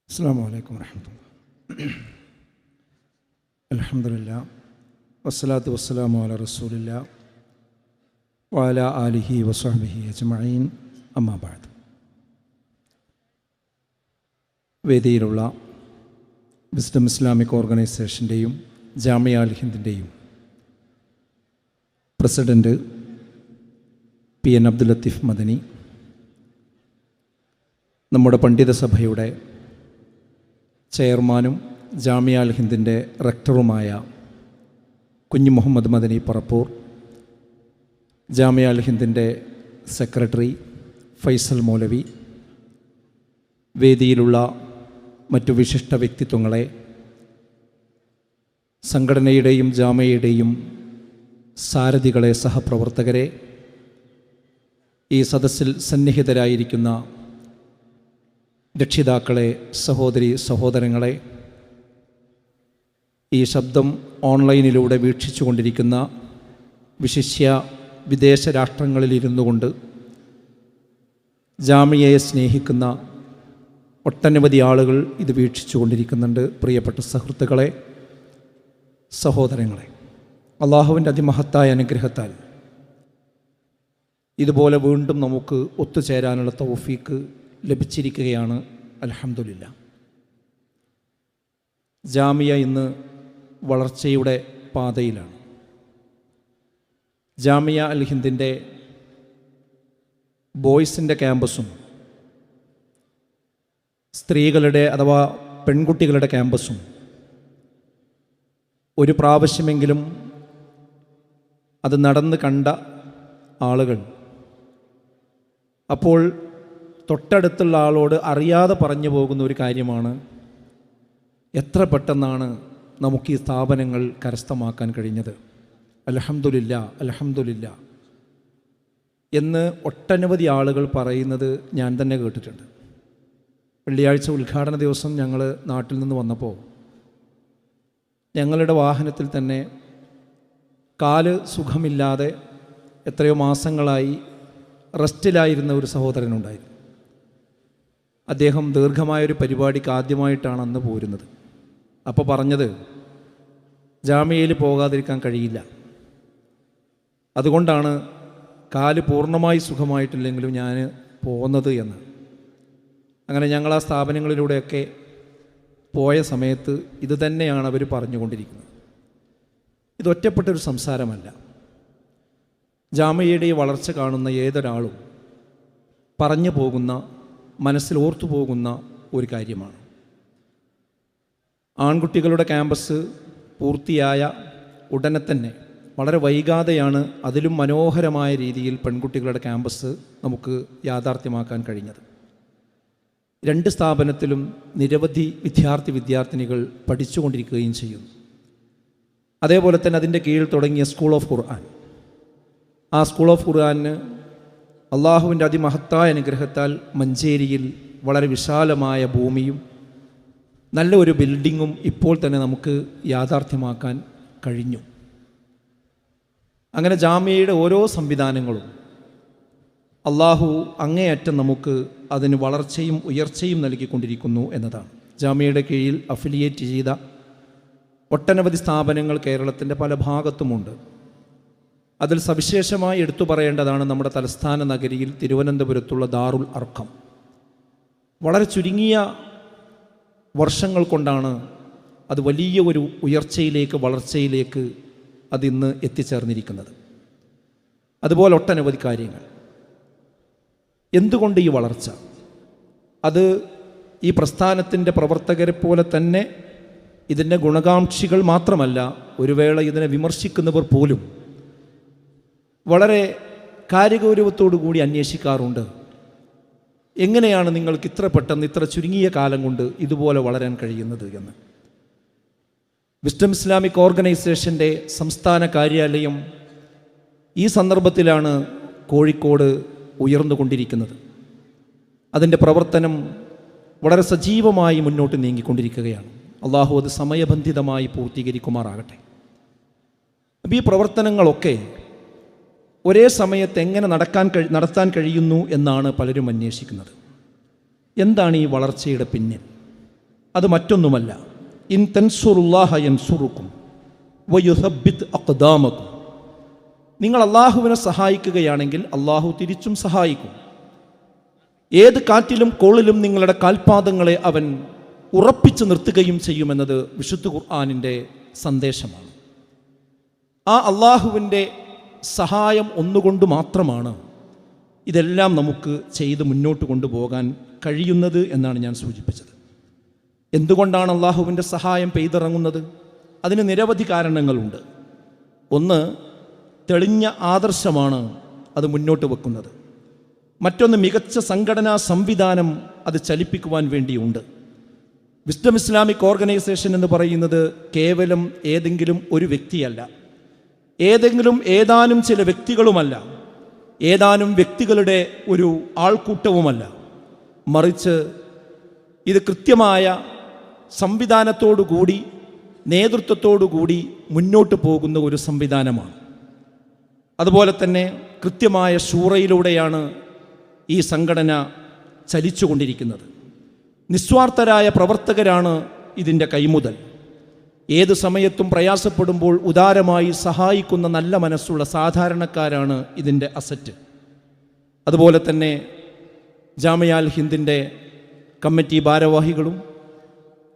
അസ്സലാമു അലൈക്കും വറഹ്മത്തുള്ളാഹി. അൽഹംദുലില്ലാ വസ്സലാത്തു വസ്സലാമു അലാ റസൂലില്ലാ വഅലാ ആലിഹി വസ്വഹ്ബിഹി അജ്മഈൻ. അമ്മാ ബഅദ്. വേദിയിലുള്ള വിസ്ഡം ഇസ്ലാമിക് ഓർഗനൈസേഷൻ്റെയും ജാമിയ അൽ ഹിന്ദിൻ്റെയും പ്രസിഡൻറ്റ് PN അബ്ദുൽ ലത്തീഫ് മദനി, നമ്മുടെ പണ്ഡിത സഭയുടെ ചെയർമാനും ജാമിയ അൽ ഹിന്ദിൻ്റെ റെക്ടറുമായ കുഞ്ഞു മുഹമ്മദ് മദനി പറപ്പൂർ, ജാമിയ അൽ ഹിന്ദിൻ്റെ സെക്രട്ടറി ഫൈസൽ മൗലവി, വേദിയിലുള്ള മറ്റു വിശിഷ്ട വ്യക്തിത്വങ്ങളെ, സംഘടനയുടെയും ജാമിയയുടെയും സാരഥികളെ, സഹപ്രവർത്തകരെ, ഈ സദസ്സിൽ സന്നിഹിതരായിരിക്കുന്ന രക്ഷിതാക്കളെ, സഹോദരി സഹോദരങ്ങളെ, ഈ ശബ്ദം ഓൺലൈനിലൂടെ വീക്ഷിച്ചു കൊണ്ടിരിക്കുന്ന വിശിഷ്യ വിദേശ രാഷ്ട്രങ്ങളിലിരുന്നു കൊണ്ട് ജാമിയയെ സ്നേഹിക്കുന്ന ഒട്ടനവധി ആളുകൾ ഇത് വീക്ഷിച്ചു കൊണ്ടിരിക്കുന്നുണ്ട്. പ്രിയപ്പെട്ട സുഹൃത്തുക്കളെ, സഹോദരങ്ങളെ, അള്ളാഹുവിൻ്റെ അതിമഹത്തായ അനുഗ്രഹത്താൽ ഇതുപോലെ വീണ്ടും നമുക്ക് ഒത്തുചേരാനുള്ള തൗഫീക്ക് ലഭിച്ചിരിക്കുകയാണ്. അൽഹംദുലില്ലാ. ജാമിയ ഇന്ന് വളർച്ചയുടെ പാതയിലാണ്. ജാമിയ അൽ ഹിന്ദിൻ്റെ ബോയ്സിൻ്റെ ക്യാമ്പസും സ്ത്രീകളുടെ അഥവാ പെൺകുട്ടികളുടെ ക്യാമ്പസും ഒരു പ്രാവശ്യമെങ്കിലും അത് നടന്ന് കണ്ട ആളുകൾ അപ്പോൾ തൊട്ടടുത്തുള്ള ആളോട് അറിയാതെ പറഞ്ഞു പോകുന്ന ഒരു കാര്യമാണ്, എത്ര പെട്ടെന്നാണ് നമുക്ക് ഈ സ്ഥാപനങ്ങൾ കരസ്ഥമാക്കാൻ കഴിഞ്ഞത്. അൽഹംദുലില്ലാ അൽഹംദുലില്ലാ എന്ന് ഒട്ടനവധി ആളുകൾ പറയുന്നത് ഞാൻ തന്നെ കേട്ടിട്ടുണ്ട്. വെള്ളിയാഴ്ച ഉദ്ഘാടന ദിവസം ഞങ്ങൾ നാട്ടിൽ നിന്ന് വന്നപ്പോൾ ഞങ്ങളുടെ വാഹനത്തിൽ തന്നെ കാല് സുഖമില്ലാതെ എത്രയോ മാസങ്ങളായി റെസ്റ്റിലായിരുന്ന ഒരു സഹോദരനുണ്ടായിരുന്നു. അദ്ദേഹം ദീർഘമായൊരു പരിപാടിക്ക് ആദ്യമായിട്ടാണ് അന്ന് പോരുന്നത്. അപ്പോൾ പറഞ്ഞത്, ജാമിയയിൽ പോകാതിരിക്കാൻ കഴിയില്ല, അതുകൊണ്ടാണ് കാല് പൂർണ്ണമായി സുഖമായിട്ടില്ലെങ്കിലും ഞാൻ പോകുന്നത് എന്ന്. അങ്ങനെ ഞങ്ങൾ ആ സ്ഥാപനങ്ങളിലൂടെയൊക്കെ പോയ സമയത്ത് ഇത് തന്നെയാണ് അവർ പറഞ്ഞുകൊണ്ടിരിക്കുന്നത്. ഇതൊറ്റപ്പെട്ടൊരു സംസാരമല്ല. ജാമിയയുടെ വളർച്ച കാണുന്ന ഏതൊരാളും പറഞ്ഞു പോകുന്ന, മനസ്സിൽ ഓർത്തു പോകുന്ന ഒരു കാര്യമാണ്. ആൺകുട്ടികളുടെ ക്യാമ്പസ് പൂർത്തിയായ ഉടനെ തന്നെ, വളരെ വൈകാതെയാണ് അതിലും മനോഹരമായ രീതിയിൽ പെൺകുട്ടികളുടെ ക്യാമ്പസ് നമുക്ക് യാഥാർത്ഥ്യമാക്കാൻ കഴിഞ്ഞത്. രണ്ട് സ്ഥാപനത്തിലും നിരവധി വിദ്യാർത്ഥിനികൾ പഠിച്ചുകൊണ്ടിരിക്കുകയും ചെയ്യുന്നു. അതേപോലെ തന്നെ അതിൻ്റെ കീഴിൽ തുടങ്ങിയ സ്കൂൾ ഓഫ് ഖുർആൻ, ആ സ്കൂൾ ഓഫ് ഖുർആന് അള്ളാഹുവിൻ്റെ അതിമഹത്തായ അനുഗ്രഹത്താൽ മഞ്ചേരിയിൽ വളരെ വിശാലമായ ഭൂമിയും നല്ല ഒരു ബിൽഡിങ്ങും ഇപ്പോൾ തന്നെ നമുക്ക് യാഥാർത്ഥ്യമാക്കാൻ കഴിഞ്ഞു. അങ്ങനെ ജാമിയയുടെ ഓരോ സംവിധാനങ്ങളും അള്ളാഹു അങ്ങേയറ്റം നമുക്ക് അതിന് വളർച്ചയും ഉയർച്ചയും നൽകിക്കൊണ്ടിരിക്കുന്നു എന്നതാണ്. ജാമിയയുടെ കീഴിൽ അഫിലിയേറ്റ് ചെയ്ത ഒട്ടനവധി സ്ഥാപനങ്ങൾ കേരളത്തിൻ്റെ പല ഭാഗത്തുമുണ്ട്. അതിൽ സവിശേഷമായി എടുത്തു പറയേണ്ടതാണ് നമ്മുടെ തലസ്ഥാന നഗരിയിൽ തിരുവനന്തപുരത്തുള്ള ദാറുൽ അർഖം. വളരെ ചുരുങ്ങിയ വർഷങ്ങൾ കൊണ്ടാണ് അത് വലിയ ഒരു ഉയർച്ചയിലേക്ക്, വളർച്ചയിലേക്ക് അതിന്ന് എത്തിച്ചേർന്നിരിക്കുന്നത്. അതുപോലെ ഒട്ടനവധി കാര്യങ്ങൾ. എന്തുകൊണ്ട് ഈ വളർച്ച? അത് ഈ പ്രസ്ഥാനത്തിൻ്റെ പ്രവർത്തകരെ പോലെ തന്നെ ഇതിൻ്റെ ഗുണകാംക്ഷികൾ മാത്രമല്ല, ഒരു വേള ഇതിനെ വിമർശിക്കുന്നവർ പോലും വളരെ കാര്യഗൗരവത്തോടു കൂടി അന്വേഷിക്കാറുണ്ട്, എങ്ങനെയാണ് നിങ്ങൾക്ക് ഇത്ര പെട്ടെന്ന്, ഇത്ര ചുരുങ്ങിയ കാലം കൊണ്ട് ഇതുപോലെ വളരാൻ കഴിയുന്നത് എന്ന്. വിസ്ഡം ഇസ്ലാമിക് ഓർഗനൈസേഷൻ്റെ സംസ്ഥാന കാര്യാലയം ഈ സന്ദർഭത്തിലാണ് കോഴിക്കോട് ഉയർന്നുകൊണ്ടിരിക്കുന്നത്. അതിൻ്റെ പ്രവർത്തനം വളരെ സജീവമായി മുന്നോട്ട് നീങ്ങിക്കൊണ്ടിരിക്കുകയാണ്. അള്ളാഹു അത് സമയബന്ധിതമായി പൂർത്തീകരിക്കുമാറാകട്ടെ. അപ്പോൾ ഈ പ്രവർത്തനങ്ങളൊക്കെ ഒരേ സമയത്ത് എങ്ങനെ നടത്താൻ കഴിയുന്നു എന്നാണ് പലരും അന്വേഷിക്കുന്നത്. എന്താണ് ഈ വളർച്ചയുടെ പിന്നിൽ? അത് മറ്റൊന്നുമല്ല, ഇൻ തൻസുറുല്ലാഹ യൻസുറുക്കും വയുസബ്ബിത് അഖ്ദാമക്കും. നിങ്ങൾ അള്ളാഹുവിനെ സഹായിക്കുകയാണെങ്കിൽ അള്ളാഹു തിരിച്ചും സഹായിക്കും. ഏത് കാറ്റിലും കോളിലും നിങ്ങളുടെ കാൽപാദങ്ങളെ അവൻ ഉറപ്പിച്ചു നിർത്തുകയും ചെയ്യുമെന്നത് വിശുദ്ധ ഖുർആനിൻ്റെ സന്ദേശമാണ്. ആ അള്ളാഹുവിൻ്റെ സഹായം ഒന്നുകൊണ്ട് മാത്രമാണ് ഇതെല്ലാം നമുക്ക് ചെയ്ത് മുന്നോട്ട് കൊണ്ടുപോകാൻ കഴിയുന്നത് എന്നാണ് ഞാൻ സൂചിപ്പിച്ചത്. എന്തുകൊണ്ടാണ് അള്ളാഹുവിൻ്റെ സഹായം പെയ്തിറങ്ങുന്നത്? അതിന് നിരവധി കാരണങ്ങളുണ്ട്. ഒന്ന്, തെളിഞ്ഞ ആദർശമാണ് അത് മുന്നോട്ട് വെക്കുന്നത്. മറ്റൊന്ന്, മികച്ച സംഘടനാ സംവിധാനം അത് ചലിപ്പിക്കുവാൻ വേണ്ടിയുണ്ട്. വിസ്ഡം ഇസ്ലാമിക് ഓർഗനൈസേഷൻ എന്ന് പറയുന്നത് കേവലം ഏതെങ്കിലും ഒരു വ്യക്തിയല്ല, ഏതാനും ചില വ്യക്തികളുമല്ല, ഏതാനും വ്യക്തികളുടെ ഒരു ആൾക്കൂട്ടവുമല്ല. മറിച്ച് ഇത് കൃത്യമായ സംവിധാനത്തോടുകൂടി, നേതൃത്വത്തോടുകൂടി മുന്നോട്ട് പോകുന്ന ഒരു സംവിധാനമാണ്. അതുപോലെ തന്നെ കൃത്യമായ ശൂറയിലൂടെയാണ് ഈ സംഘടന ചലിച്ചുകൊണ്ടിരിക്കുന്നത്. നിസ്വാർത്ഥരായ പ്രവർത്തകരാണ് ഇതിൻ്റെ കൈമുതൽ. ഏത് സമയത്തും പ്രയാസപ്പെടുമ്പോൾ ഉദാരമായി സഹായിക്കുന്ന നല്ല മനസ്സുള്ള സാധാരണക്കാരാണ് ഇതിൻ്റെ അസറ്റ്. അതുപോലെ തന്നെ ജാമിഅൽ ഹിന്ദിൻ്റെ കമ്മിറ്റി ഭാരവാഹികളും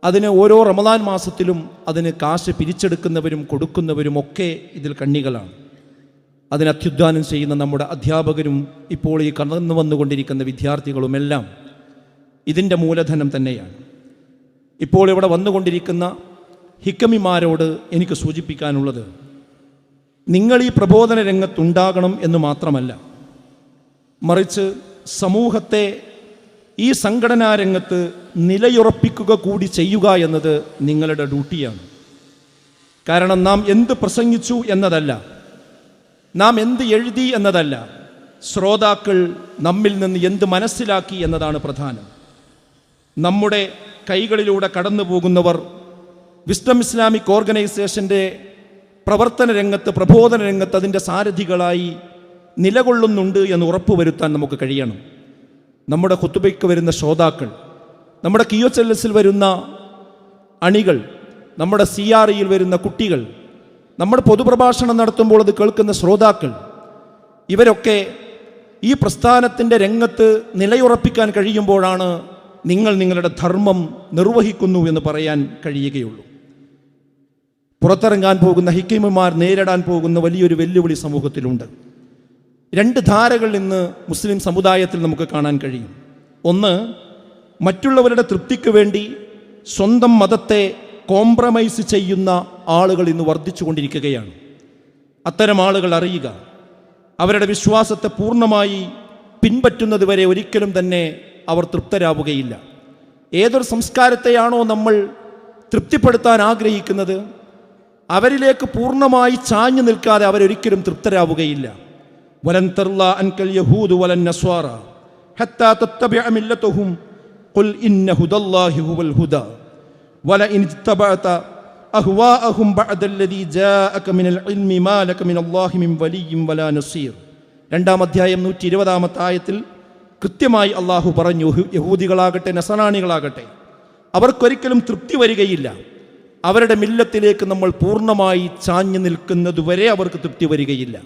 അതിന് ഓരോ റമദാൻ മാസത്തിലും അതിന് കാശ് പിരിച്ചെടുക്കുന്നവരും കൊടുക്കുന്നവരും ഒക്കെ ഇതിൽ കണ്ണികളാണ്. അതിന് അത്യുദ്ധാനം ചെയ്യുന്ന നമ്മുടെ അധ്യാപകരും ഇപ്പോൾ ഈ കടന്നു വന്നുകൊണ്ടിരിക്കുന്ന വിദ്യാർത്ഥികളുമെല്ലാം ഇതിൻ്റെ മൂലധനം തന്നെയാണ്. ഇപ്പോൾ ഇവിടെ വന്നുകൊണ്ടിരിക്കുന്ന ഹിക്കമിമാരോട് എനിക്ക് സൂചിപ്പിക്കാനുള്ളത്, നിങ്ങൾ ഈ പ്രബോധന രംഗത്തുണ്ടാകണം എന്ന് മാത്രമല്ല, മറിച്ച് സമൂഹത്തെ ഈ സംഘടനാ രംഗത്ത് നിലയുറപ്പിക്കുക കൂടി ചെയ്യുക എന്നത് നിങ്ങളുടെ ഡ്യൂട്ടിയാണ്. കാരണം നാം എന്ത് പ്രസംഗിച്ചു എന്നതല്ല, നാം എന്ത് എഴുതി എന്നതല്ല, ശ്രോതാക്കൾ നമ്മിൽ നിന്ന് എന്ത് മനസ്സിലാക്കി എന്നതാണ് പ്രധാനം. നമ്മുടെ കൈകളിലൂടെ കടന്നു പോകുന്നവർ വിസ്ഡം ഇസ്ലാമിക് ഓർഗനൈസേഷൻ്റെ പ്രവർത്തന രംഗത്ത്, പ്രബോധന രംഗത്ത് അതിൻ്റെ സാരഥികളായി നിലകൊള്ളുന്നുണ്ട് എന്ന് ഉറപ്പുവരുത്താൻ നമുക്ക് കഴിയണം. നമ്മുടെ ഖുതുബയ്ക്ക് വരുന്ന ശ്രോതാക്കൾ, നമ്മുടെ QHLS വരുന്ന അണികൾ, നമ്മുടെ CREയിൽ വരുന്ന കുട്ടികൾ, നമ്മുടെ പൊതുപ്രഭാഷണം നടത്തുമ്പോൾ അത് കേൾക്കുന്ന ശ്രോതാക്കൾ, ഇവരൊക്കെ ഈ പ്രസ്ഥാനത്തിൻ്റെ രംഗത്ത് നിലയുറപ്പിക്കാൻ കഴിയുമ്പോഴാണ് നിങ്ങൾ നിങ്ങളുടെ ധർമ്മം നിർവഹിക്കുന്നു എന്ന് പറയാൻ കഴിയുകയുള്ളൂ. പുറത്തിറങ്ങാൻ പോകുന്ന ഹിക്കീമുമാർ നേരിടാൻ പോകുന്ന വലിയൊരു വെല്ലുവിളി സമൂഹത്തിലുണ്ട്. രണ്ട് ധാരകൾ ഇന്ന് മുസ്ലിം സമുദായത്തിൽ നമുക്ക് കാണാൻ കഴിയും. ഒന്ന്, മറ്റുള്ളവരുടെ തൃപ്തിക്ക് വേണ്ടി സ്വന്തം മതത്തെ കോംപ്രമൈസ് ചെയ്യുന്ന ആളുകൾ ഇന്ന് വർദ്ധിച്ചു കൊണ്ടിരിക്കുകയാണ്. അത്തരം ആളുകൾ അറിയുക, അവരുടെ വിശ്വാസത്തെ പൂർണ്ണമായി പിൻപറ്റുന്നത് വരെ ഒരിക്കലും തന്നെ അവർ തൃപ്തരാവുകയില്ല. ഏതൊരു സംസ്കാരത്തെയാണോ നമ്മൾ തൃപ്തിപ്പെടുത്താൻ ആഗ്രഹിക്കുന്നത്, അവരിലേക്ക് പൂർണ്ണമായി ചാഞ്ഞു നിൽക്കാതെ അവരൊരിക്കലും തൃപ്തരാവുകയില്ല. വലൻ തർള അൻകൽ യഹൂദു വലൻ നസ്വാറ ഹത്താ തത്തബിഅ മില്ലതഹും ഖുൽ ഇന്ന ഹുദല്ലാഹി ഹുവൽ ഹുദാ വലഇൻ ഇത്തബഅത അഹ്വാഅഹും ബഅദല്ലദീ ജാഅക മിനൽ ഇൽമി മാ ലക മിനല്ലാഹി മിൻ വലിയ്യിൻ വലാ നസീർ. 2-ാം അധ്യായം 120-ാമത്തെ ആയത്തിൽ കൃത്യമായി അള്ളാഹു പറഞ്ഞു, യഹൂദികളാകട്ടെ നസറാണികളാകട്ടെ അവർക്കൊരിക്കലും തൃപ്തി വരികയില്ല. അവരുടെ മില്ലത്തിലേക്ക് നമ്മൾ പൂർണ്ണമായി ചാഞ്ഞു നിൽക്കുന്നതുവരെ അവർക്ക് തൃപ്തി വരികയില്ല.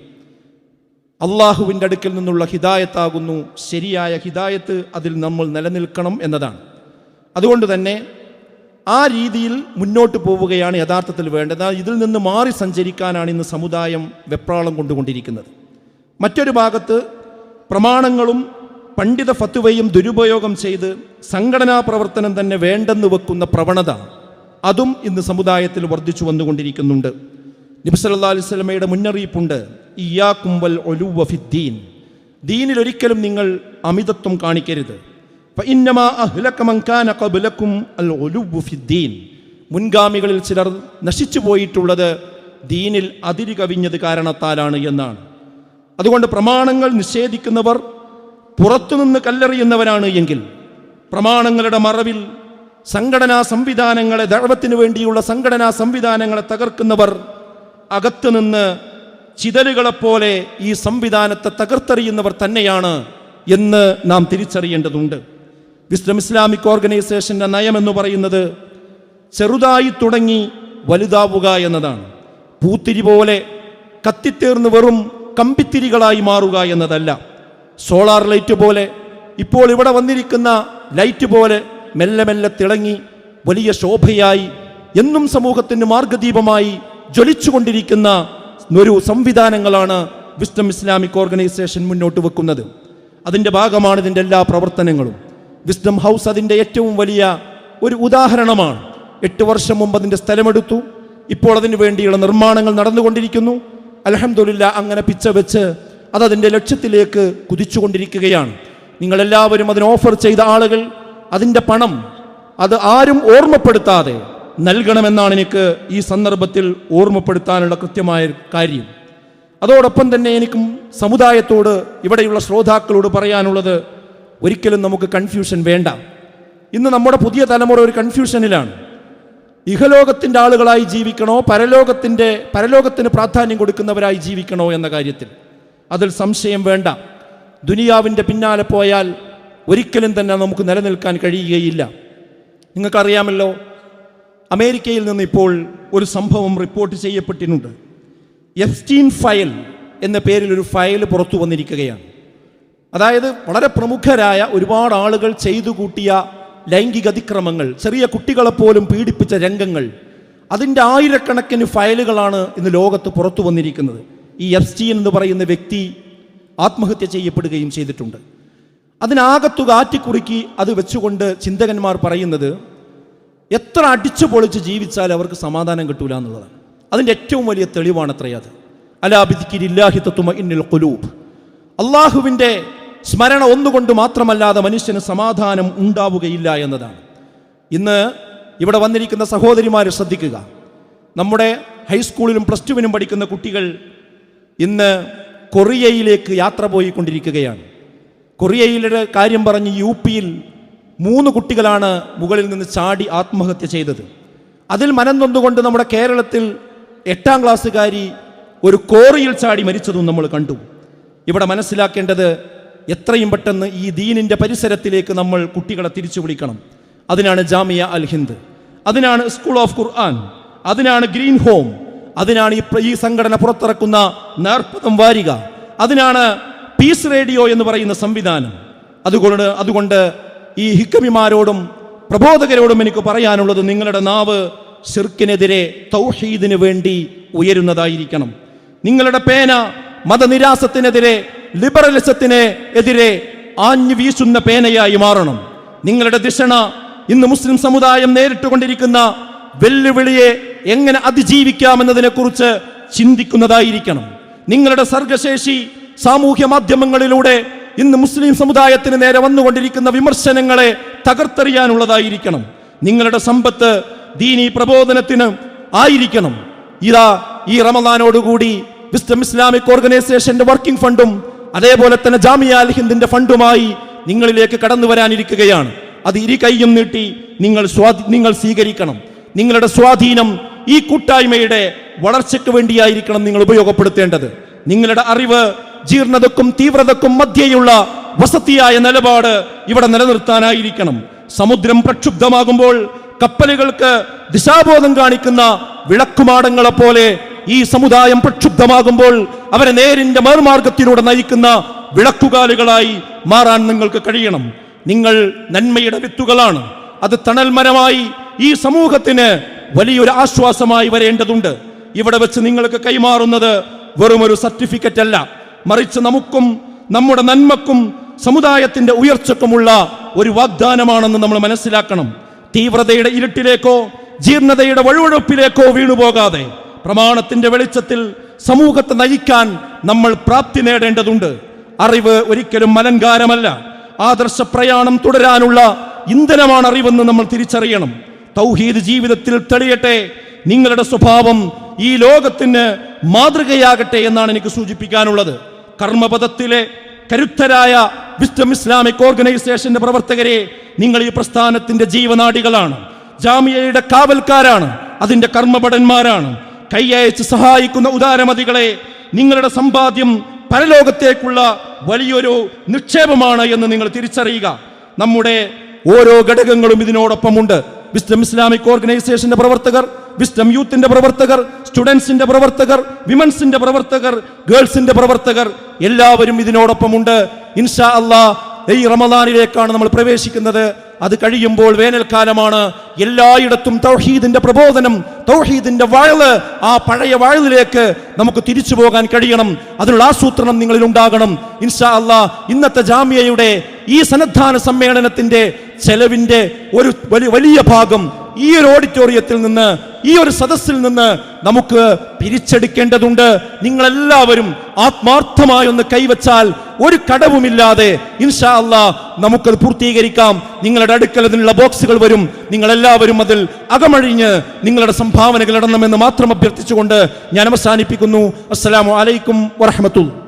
അള്ളാഹുവിൻ്റെ അടുക്കൽ നിന്നുള്ള ഹിദായത്താകുന്നു ശരിയായ ഹിദായത്ത്, അതിൽ നമ്മൾ നിലനിൽക്കണം എന്നതാണ്. അതുകൊണ്ട് തന്നെ ആ രീതിയിൽ മുന്നോട്ട് പോവുകയാണ് യഥാർത്ഥത്തിൽ വേണ്ടത്. ഇതിൽ നിന്ന് മാറി സഞ്ചരിക്കാനാണ് ഇന്ന് സമുദായം വെപ്രാളം കൊണ്ടുകൊണ്ടിരിക്കുന്നത്. മറ്റൊരു ഭാഗത്ത് പ്രമാണങ്ങളും പണ്ഡിത ഫത്വയും ദുരുപയോഗം ചെയ്ത് സംഘടനാ പ്രവർത്തനം തന്നെ വേണ്ടെന്ന് വെക്കുന്ന പ്രവണത, അതും ഇന്ന് സമുദായത്തിൽ വർദ്ധിച്ചു വന്നുകൊണ്ടിരിക്കുന്നുണ്ട്. നബി സല്ലല്ലാഹു അലൈഹി വസല്ലമയുടെ മുന്നറിയിപ്പുണ്ട്, ഇയ്യാകും വൽ ഉലുവ ഫിദ്ദീൻ, ദീനിൽ ഒരിക്കലും നിങ്ങൾ അമിതത്വം കാണിക്കരുത്. ഫഇന്നമാ അഹ്ലക മൻ കാന ഖബ്ലകും അൽ ഉലുവ ഫിദ്ദീൻ, മുൻഗാമികളിൽ ചിലർ നശിച്ചു പോയിട്ടുള്ളത് ദീനിൽ അതിര് കവിഞ്ഞത് കാരണത്താലാണ് എന്നാണ്. അതുകൊണ്ട് പ്രമാണങ്ങൾ നിഷേധിക്കുന്നവർ പുറത്തുനിന്ന് കല്ലെറിയുന്നവരാണ് എങ്കിൽ, പ്രമാണങ്ങളുടെ മറവിൽ സംഘടനാ സംവിധാനങ്ങളെ, ദഅവത്തിന് വേണ്ടിയുള്ള സംഘടനാ സംവിധാനങ്ങളെ തകർക്കുന്നവർ അകത്തുനിന്ന് ചിതലുകളെപ്പോലെ ഈ സംവിധാനത്തെ തകർത്തെറിയുന്നവർ തന്നെയാണ് എന്ന് നാം തിരിച്ചറിയേണ്ടതുണ്ട്. വിസ്ഡം ഇസ്ലാമിക് ഓർഗനൈസേഷൻ്റെ നയമെന്ന് പറയുന്നത് ചെറുതായി തുടങ്ങി വലുതാവുക എന്നതാണ്. പൂത്തിരി പോലെ കത്തിത്തീർന്ന് വെറും കമ്പിത്തിരികളായി മാറുക എന്നതല്ല. സോളാർ ലൈറ്റ് പോലെ, ഇപ്പോൾ ഇവിടെ വന്നിരിക്കുന്ന ലൈറ്റ് പോലെ മെല്ലെ മെല്ലെ തിളങ്ങി വലിയ ശോഭയായി എന്നും സമൂഹത്തിന് മാർഗദീപമായി ജ്വലിച്ചുകൊണ്ടിരിക്കുന്ന ഒരു സംവിധാനങ്ങളാണ് വിസ്ഡം ഇസ്ലാമിക് ഓർഗനൈസേഷൻ മുന്നോട്ട് വെക്കുന്നത്. അതിൻ്റെ ഭാഗമാണ് ഇതിൻ്റെ എല്ലാ പ്രവർത്തനങ്ങളും. വിസ്ഡം ഹൗസ് അതിൻ്റെ ഏറ്റവും വലിയ ഒരു ഉദാഹരണമാണ്. 8 വർഷം മുമ്പ് അതിൻ്റെ സ്ഥലമെടുത്തു. ഇപ്പോൾ അതിനു വേണ്ടിയുള്ള നിർമ്മാണങ്ങൾ നടന്നുകൊണ്ടിരിക്കുന്നു. അൽഹംദുലില്ലാ, അങ്ങനെ പിച്ച വെച്ച് അതതിൻ്റെ ലക്ഷ്യത്തിലേക്ക് കുതിച്ചുകൊണ്ടിരിക്കുകയാണ്. നിങ്ങളെല്ലാവരും അതിന് ഓഫർ ചെയ്ത ആളുകൾ അതിൻ്റെ പണം അത് ആരും ഓർമ്മപ്പെടുത്താതെ നൽകണമെന്നാണ് എനിക്ക് ഈ സന്ദർഭത്തിൽ ഓർമ്മപ്പെടുത്താനുള്ള കൃത്യമായ കാര്യം. അതോടൊപ്പം തന്നെ എനിക്കും സമുദായത്തോട്, ഇവിടെയുള്ള ശ്രോതാക്കളോട് പറയാനുള്ളത്, ഒരിക്കലും നമുക്ക് കൺഫ്യൂഷൻ വേണ്ട. ഇന്ന് നമ്മുടെ പുതിയ തലമുറ ഒരു കൺഫ്യൂഷനിലാണ്. ഇഹലോകത്തിൻ്റെ ആളുകളായി ജീവിക്കണോ, പരലോകത്തിന് പ്രാധാന്യം കൊടുക്കുന്നവരായി ജീവിക്കണോ എന്ന കാര്യത്തിൽ അതിൽ സംശയം വേണ്ട. ദുനിയാവിൻ്റെ പിന്നാലെ പോയാൽ ഒരിക്കലും തന്നെ നമുക്ക് നിലനിൽക്കാൻ കഴിയുകയില്ല. നിങ്ങൾക്കറിയാമല്ലോ, അമേരിക്കയിൽ നിന്ന് ഇപ്പോൾ ഒരു സംഭവം റിപ്പോർട്ട് ചെയ്യപ്പെട്ടിട്ടുണ്ട്. എപ്സ്റ്റീൻ ഫയൽ എന്ന പേരിൽ ഒരു ഫയൽ പുറത്തു വന്നിരിക്കുകയാണ്. അതായത് വളരെ പ്രമുഖരായ ഒരുപാട് ആളുകൾ ചെയ്തു കൂട്ടിയ ലൈംഗിക അതിക്രമങ്ങൾ, ചെറിയ കുട്ടികളെപ്പോലും പീഡിപ്പിച്ച രംഗങ്ങൾ, അതിൻ്റെ ആയിരക്കണക്കിന് ഫയലുകളാണ് ഇന്ന് ലോകത്ത് പുറത്തു വന്നിരിക്കുന്നത്. ഈ എപ്സ്റ്റീൻ എന്ന് പറയുന്ന വ്യക്തി ആത്മഹത്യ ചെയ്യപ്പെടുകയും ചെയ്തിട്ടുണ്ട്. അതിനാകത്തുക ആറ്റിക്കുറുക്കി അത് വെച്ചുകൊണ്ട് ചിന്തകന്മാർ പറയുന്നത്, എത്ര അടിച്ചു പൊളിച്ച് ജീവിച്ചാൽ അവർക്ക് സമാധാനം കിട്ടൂല എന്നുള്ളതാണ്. അതിൻ്റെ ഏറ്റവും വലിയ തെളിവാണത്രയത്. അലാ ബിദിക്രില്ലാഹി തത്മഇന്നുൽ ഖുലൂബ്. അള്ളാഹുവിൻ്റെ സ്മരണ ഒന്നുകൊണ്ട് മാത്രമല്ലാതെ മനുഷ്യന് സമാധാനം ഉണ്ടാവുകയില്ല എന്നതാണ്. ഇന്ന് ഇവിടെ വന്നിരിക്കുന്ന സഹോദരിമാരെ ശ്രദ്ധിക്കുക. നമ്മുടെ ഹൈസ്കൂളിലും പ്ലസ് ടുവിനും പഠിക്കുന്ന കുട്ടികൾ ഇന്ന് കൊറിയയിലേക്ക് യാത്ര പോയിക്കൊണ്ടിരിക്കുകയാണ്. കൊറിയയിലെ കാര്യം പറഞ്ഞ് UP-യിൽ 3 കുട്ടികളാണ് മുകളിൽ നിന്ന് ചാടി ആത്മഹത്യ ചെയ്തത്. അതിൽ മനം നൊന്നുകൊണ്ട് നമ്മുടെ കേരളത്തിൽ 8ാം ക്ലാസ്സുകാരി ഒരു കോറിയിൽ ചാടി മരിച്ചതും നമ്മൾ കണ്ടു. ഇവിടെ മനസ്സിലാക്കേണ്ടത്, എത്രയും പെട്ടെന്ന് ഈ ദീനിൻ്റെ പരിസരത്തിലേക്ക് നമ്മൾ കുട്ടികളെ തിരിച്ചു വിളിക്കണം. അതിനാണ് ജാമിയ അൽ ഹിന്ദ്, അതിനാണ് സ്കൂൾ ഓഫ് ഖുർആൻ, അതിനാണ് ഗ്രീൻ ഹോം, അതിനാണ് ഈ സംഘടന പുറത്തിറക്കുന്ന നേർപ്പദം വാരിക, അതിനാണ് പീസ് റേഡിയോ എന്ന് പറയുന്ന സംവിധാനം. അതുകൊണ്ട് ഈ ഹിക്കമിമാരോടും പ്രബോധകരോടും എനിക്ക് പറയാനുള്ളത്, നിങ്ങളുടെ നാവ് ശിർക്കിനെതിരെ തൗഹീദിന് വേണ്ടി ഉയരുന്നതായിരിക്കണം. നിങ്ങളുടെ പേന മതനിരാസത്തിനെതിരെ, ലിബറലിസത്തിന് എതിരെ ആഞ്ഞു വീശുന്ന പേനയായി മാറണം. നിങ്ങളുടെ ദിശണ ഇന്ന് മുസ്ലിം സമുദായം നേരിട്ടുകൊണ്ടിരിക്കുന്ന വെല്ലുവിളിയെ എങ്ങനെ അതിജീവിക്കാമെന്നതിനെ കുറിച്ച് ചിന്തിക്കുന്നതായിരിക്കണം. നിങ്ങളുടെ സർഗശേഷി സാമൂഹ്യ മാധ്യമങ്ങളിലൂടെ ഇന്ന് മുസ്ലിം സമുദായത്തിന് നേരെ വന്നുകൊണ്ടിരിക്കുന്ന വിമർശനങ്ങളെ തകർത്തെറിയാനുള്ളതായിരിക്കണം. നിങ്ങളുടെ സമ്പത്ത് ദീനീ പ്രബോധനത്തിന് ആയിരിക്കണം. ഇതാ ഈ റമദാനോടുകൂടി വിസ്ഡം ഇസ്ലാമിക് ഓർഗനൈസേഷന്റെ വർക്കിംഗ് ഫണ്ടും അതേപോലെ തന്നെ ജാമിയ അൽ ഹിന്ദിന്റെ ഫണ്ടുമായി നിങ്ങളിലേക്ക് കടന്നു വരാനിരിക്കുകയാണ്. അത് ഇരു കൈയും നീട്ടി നിങ്ങൾ സ്വീകരിക്കണം. നിങ്ങളുടെ സ്വാധീനം ഈ കൂട്ടായ്മയുടെ വളർച്ചയ്ക്ക് വേണ്ടിയായിരിക്കണം നിങ്ങൾ ഉപയോഗപ്പെടുത്തേണ്ടത്. നിങ്ങളുടെ അറിവ് ജീർണതക്കും തീവ്രതക്കും മധ്യേയുള്ള വസതിയായ നിലപാട് ഇവിടെ നിലനിർത്താനായിരിക്കണം. സമുദ്രം പ്രക്ഷുബ്ധമാകുമ്പോൾ കപ്പലുകൾക്ക് ദിശാബോധം കാണിക്കുന്ന വിളക്കുമാടങ്ങളെ പോലെ ഈ സമുദായം പ്രക്ഷുബ്ധമാകുമ്പോൾ അവരെ നേരിന്റെ മേർമാർഗത്തിലൂടെ നയിക്കുന്ന വിളക്കുകാലുകളായി മാറാൻ നിങ്ങൾക്ക് കഴിയണം. നിങ്ങൾ നന്മയുടെ വിത്തുകളാണ്. അത് തണൽ മരമായി ഈ സമൂഹത്തിന് വലിയൊരു ആശ്വാസമായി വരേണ്ടതുണ്ട്. ഇവിടെ വെച്ച് നിങ്ങൾക്ക് കൈമാറുന്നത് വെറുമൊരു സർട്ടിഫിക്കറ്റ് അല്ല, മറിച്ച് നമുക്കും നമ്മുടെ നന്മക്കും സമുദായത്തിന്റെ ഉയർച്ചക്കുമുള്ള ഒരു വാഗ്ദാനമാണെന്ന് നമ്മൾ മനസ്സിലാക്കണം. തീവ്രതയുടെ ഇരുട്ടിലേക്കോ ജീർണതയുടെ വഴുവഴുപ്പിലേക്കോ വീണുപോകാതെ പ്രമാണത്തിന്റെ വെളിച്ചത്തിൽ സമൂഹത്തെ നയിക്കാൻ നമ്മൾ പ്രാപ്തി നേടേണ്ടതുണ്ട്. അറിവ് ഒരിക്കലും അലങ്കാരമല്ല, ആദർശ പ്രയാണം തുടരാനുള്ള ഇന്ധനമാണ് അറിവെന്ന് നമ്മൾ തിരിച്ചറിയണം. തൗഹീദ് ജീവിതത്തിൽ തെളിയട്ടെ. നിങ്ങളുടെ സ്വഭാവം ഈ ലോകത്തിന് മാതൃകയാകട്ടെ എന്നാണ് എനിക്ക് സൂചിപ്പിക്കാനുള്ളത്. കർമ്മപദത്തിലെ കരുത്തരായ വിസ്ഡം ഇസ്ലാമിക് ഓർഗനൈസേഷന്റെ പ്രവർത്തകരെ, നിങ്ങൾ ഈ പ്രസ്ഥാനത്തിന്റെ ജീവനാഡികളാണ്, ജാമിയയുടെ കാവൽക്കാരാണ്, അതിന്റെ കർമ്മഭടന്മാരാണ്. കൈയയച്ച് സഹായിക്കുന്ന ഉദാരമതികളെ, നിങ്ങളുടെ സമ്പാദ്യം പരലോകത്തേക്കുള്ള വലിയൊരു നിക്ഷേപമാണ് എന്ന് നിങ്ങൾ തിരിച്ചറിയുക. നമ്മുടെ ഓരോ ഘടകങ്ങളും ഇതിനോടൊപ്പമുണ്ട്. വിസ്ഡം ഇസ്ലാമിക് ഓർഗനൈസേഷന്റെ പ്രവർത്തകർ, വിസ്ഡം യൂത്തിന്റെ പ്രവർത്തകർ, സ്റ്റുഡൻസിന്റെ പ്രവർത്തകർ, വിമൻസിന്റെ പ്രവർത്തകർ, ഗേൾസിന്റെ പ്രവർത്തകർ എല്ലാവരും ഇതിനോടൊപ്പമുണ്ട്. ഇൻഷാ അല്ലാഹ് ഈ റമദാനിലേക്കാണ് നമ്മൾ പ്രവേശിക്കുന്നത്. അത് കഴിയുമ്പോൾ വേനൽക്കാലമാണ്. എല്ലായിടത്തും തൗഹീദിന്റെ പ്രബോധനം, തൗഹീദിന്റെ വഴല്, ആ പഴയ വഴലിലേക്ക് നമുക്ക് തിരിച്ചു പോകാൻ കഴിയണം. അതിനുള്ള ആസൂത്രണം നിങ്ങളിൽ ഉണ്ടാകണം. ഇൻഷാ അല്ലാഹ് ഇന്നത്തെ ജാമിയയുടെ ഈ സന്നദ്ധാന സമ്മേളനത്തിന്റെ ചെലവിന്റെ ഒരു വലിയ ഭാഗം ഈ ഒരു ഓഡിറ്റോറിയത്തിൽ നിന്ന്, ഈ ഒരു സദസ്സിൽ നിന്ന് നമുക്ക് പിരിച്ചെടുക്കേണ്ടതുണ്ട്. നിങ്ങളെല്ലാവരും ആത്മാർത്ഥമായി ഒന്ന് കൈവച്ചാൽ ഒരു കടവുമില്ലാതെ ഇൻഷാ അല്ലാഹ് നമുക്കത് പൂർത്തീകരിക്കാം. നിങ്ങളുടെ അടുക്കൽ അതിനുള്ള ബോക്സുകൾ വരും. നിങ്ങളെല്ലാവരും അതിൽ അകമഴിഞ്ഞ് നിങ്ങളുടെ സംഭാവനകൾ ഇടണമെന്ന് മാത്രം അഭ്യർത്ഥിച്ചുകൊണ്ട് ഞാൻ അവസാനിപ്പിക്കുന്നു. അസ്സലാമു അലൈക്കും വറഹ്മത്തുള്ളാഹി.